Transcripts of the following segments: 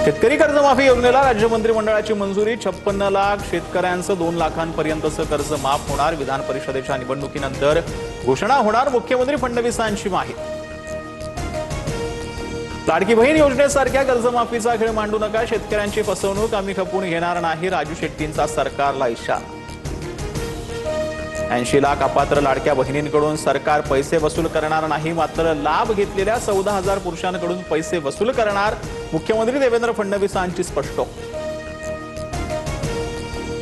शेतकरी कर्जमाफी योजनेला राज्य मंत्रिमंडळाची मंजुरी 56 लाख शेतकऱ्यांचं 2 लाखांपर्यंतचं कर्ज माफ होणार। विधान परिषदेच्या निवडणुकीनंतर घोषणा होणार मुख्यमंत्री फडणवीसांची माहिती। लाडकी बहीण योजनेसारख्या कर्जमाफीचा खेळ मांडू नका, शेतकऱ्यांची फसवणूक आम्ही खपवून घेणार नाही, राजू शेट्टींचा सरकारला इशारा। 80 लाख अपात्र लाडक्या बहिणींकडून सरकार पैसे वसूल करणार नाही, मात्र लाभ घेतलेल्या 14,000 पुरुषांकडून पैसे वसूल करणार, मुख्यमंत्री देवेंद्र फडणवीसांची स्पष्टोक्ती।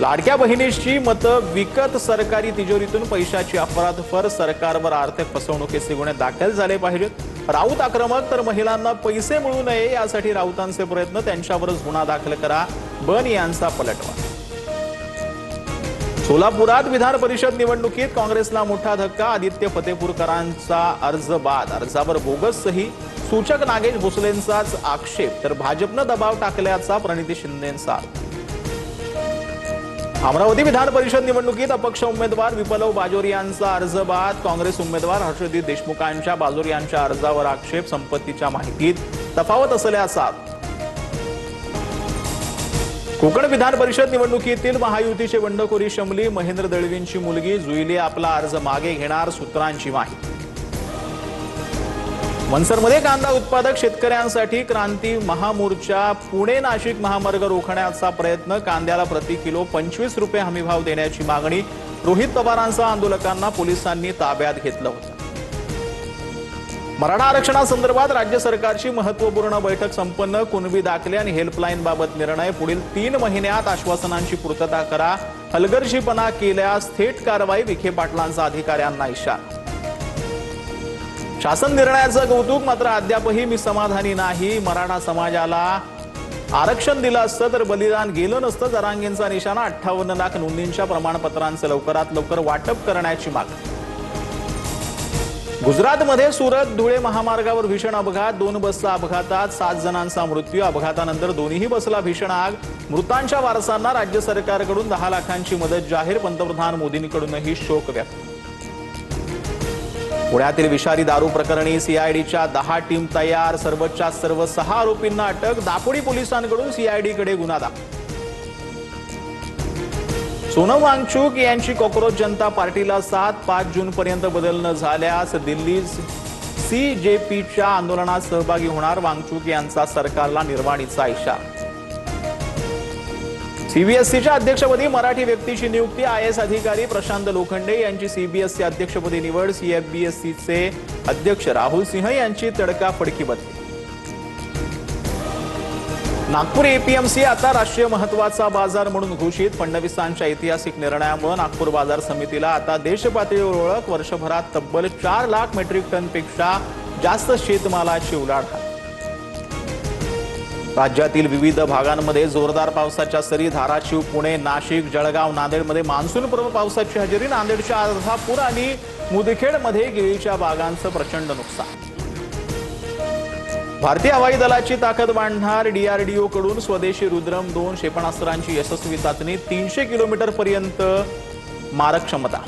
लाडक्या बहिणीची मतं विकत सरकारी तिजोरीतून पैशाची अफरातफर, सरकारवर आर्थिक फसवणुकीचे गुन्हे दाखल झाले पाहिजेत। राऊत आक्रमक तर महिलांना पैसे मिळू नये यासाठी राऊतांचे प्रयत्न, त्यांच्यावरच गुन्हा दाखल करा, बन यांचा पलटवार। सोलापुरात विधान परिषद निवडणुकीत काँग्रेसला मोठा धक्का, आदित्य फतेपूरकरांचा अर्ज बाद, अर्जावर बोगस सही, सूचक नागेश भोसलेंचाच आक्षेप, तर भाजपनं दबाव टाकल्याचा प्रणिती शिंदेंचा। अमरावती विधान परिषद निवडणुकीत अपक्ष उमेदवार विप्लव बाजोरियांचा अर्ज बाद, काँग्रेस उमेदवार हर्षदीप देशमुखांच्या बाजोरियांच्या अर्जावर आक्षेप, संपत्तीच्या माहितीत तफावत असल्याचा। कोकण विधान परिषद निवडणुकीतील महायुतीचे बंडखोरी शमली, महेंद्र दळवींची मुलगी जुईली आपला अर्ज मागे घेणार, सूत्रांची माहिती। मनसरमध्ये कांदा उत्पादक शेतकऱ्यांसाठी क्रांती महामोर्चा, पुणे नाशिक महामार्ग रोखण्याचा प्रयत्न, कांद्याला प्रति किलो 25 रुपये हमीभाव देण्याची मागणी, रोहित पवारांसह आंदोलकांना पोलिसांनी ताब्यात घेतलं होतं। मराठा आरक्षणासंदर्भात राज्य सरकारची महत्त्वपूर्ण बैठक संपन्न, कुणबी दाखले आणि हेल्पलाईन बाबत निर्णय, पुढील 3 महिन्यात आश्वासनांची पूर्तता करा, हलगर्जीपणा केल्यास थेट कारवाई, विखे पाटलांचा अधिकाऱ्यांना इशारा। शासन निर्णयाचं कौतुक, मात्र अद्यापही मी समाधानी नाही, मराठा समाजाला आरक्षण दिलं असतं तर बलिदान गेलं नसतं, जरांगेंचा निशाणा, 58 लाख नोंदींच्या प्रमाणपत्रांचं लवकरात लवकर वाटप करण्याची मागणी। गुजरातमध्ये सुरत धुळे महामार्गावर भीषण अपघात, 2 बसच्या अपघातात 7 जणांचा मृत्यू, अपघातानंतर दोन्ही बसला भीषण आग, मृतांच्या वारसांना राज्य सरकारकडून 10 लाखांची मदत जाहीर, पंतप्रधान मोदींकडूनही शोक व्यक्त। पुण्यातील विषारी दारू प्रकरणी सीआयडीच्या 10 टीम तयार, सर्वच्या सर्व 6 आरोपींना अटक, दापोडी पोलिसांकडून सीआयडीकडे गुन्हा दाखल। सोनम वांगचुक यांची कॉकरोच जनता पार्टीला साथ, 5 जूनपर्यंत बदल न झाल्यास दिल्ली सीजेपीच्या आंदोलनात सहभागी होणार, वांगचुक यांचा सरकारला निर्वाणीचा इशारा। सीबीएसईच्या अध्यक्षपदी मराठी व्यक्तीची नियुक्ती, आयएएस अधिकारी प्रशांत लोखंडे यांची सीबीएसई अध्यक्षपदी निवड, सीएफबीएसईचे अध्यक्ष राहुल सिंह यांची तडकाफडकी बदली। नागपूर एपीएमसी आता राष्ट्रीय महत्त्वाचा बाजार म्हणून घोषित, फडणवीसांच्या ऐतिहासिक निर्णयामुळे नागपूर बाजार समितीला आता देशपातळीवर ओळख, वर्षभरात तब्बल 4 लाख मेट्रिक टनपेक्षा जास्त शेतमालाची उलाढाल। राज्यातील विविध भागांमध्ये जोरदार पावसाच्या सरी, धाराशिव, पुणे, नाशिक, जळगाव, नांदेडमध्ये मान्सूनपूर्व पावसाची हजेरी, नांदेडच्या अर्धापूर आणि मुदखेडमध्ये केळीच्या बागांचं प्रचंड नुकसान। भारतीय हवाई दलाची ताकद वाढणार, डीआरडीओ कडून स्वदेशी रुद्रम 2 क्षेपणास्त्रांची यशस्वी चाचणी, 300 किलोमीटरपर्यंत मारक क्षमता।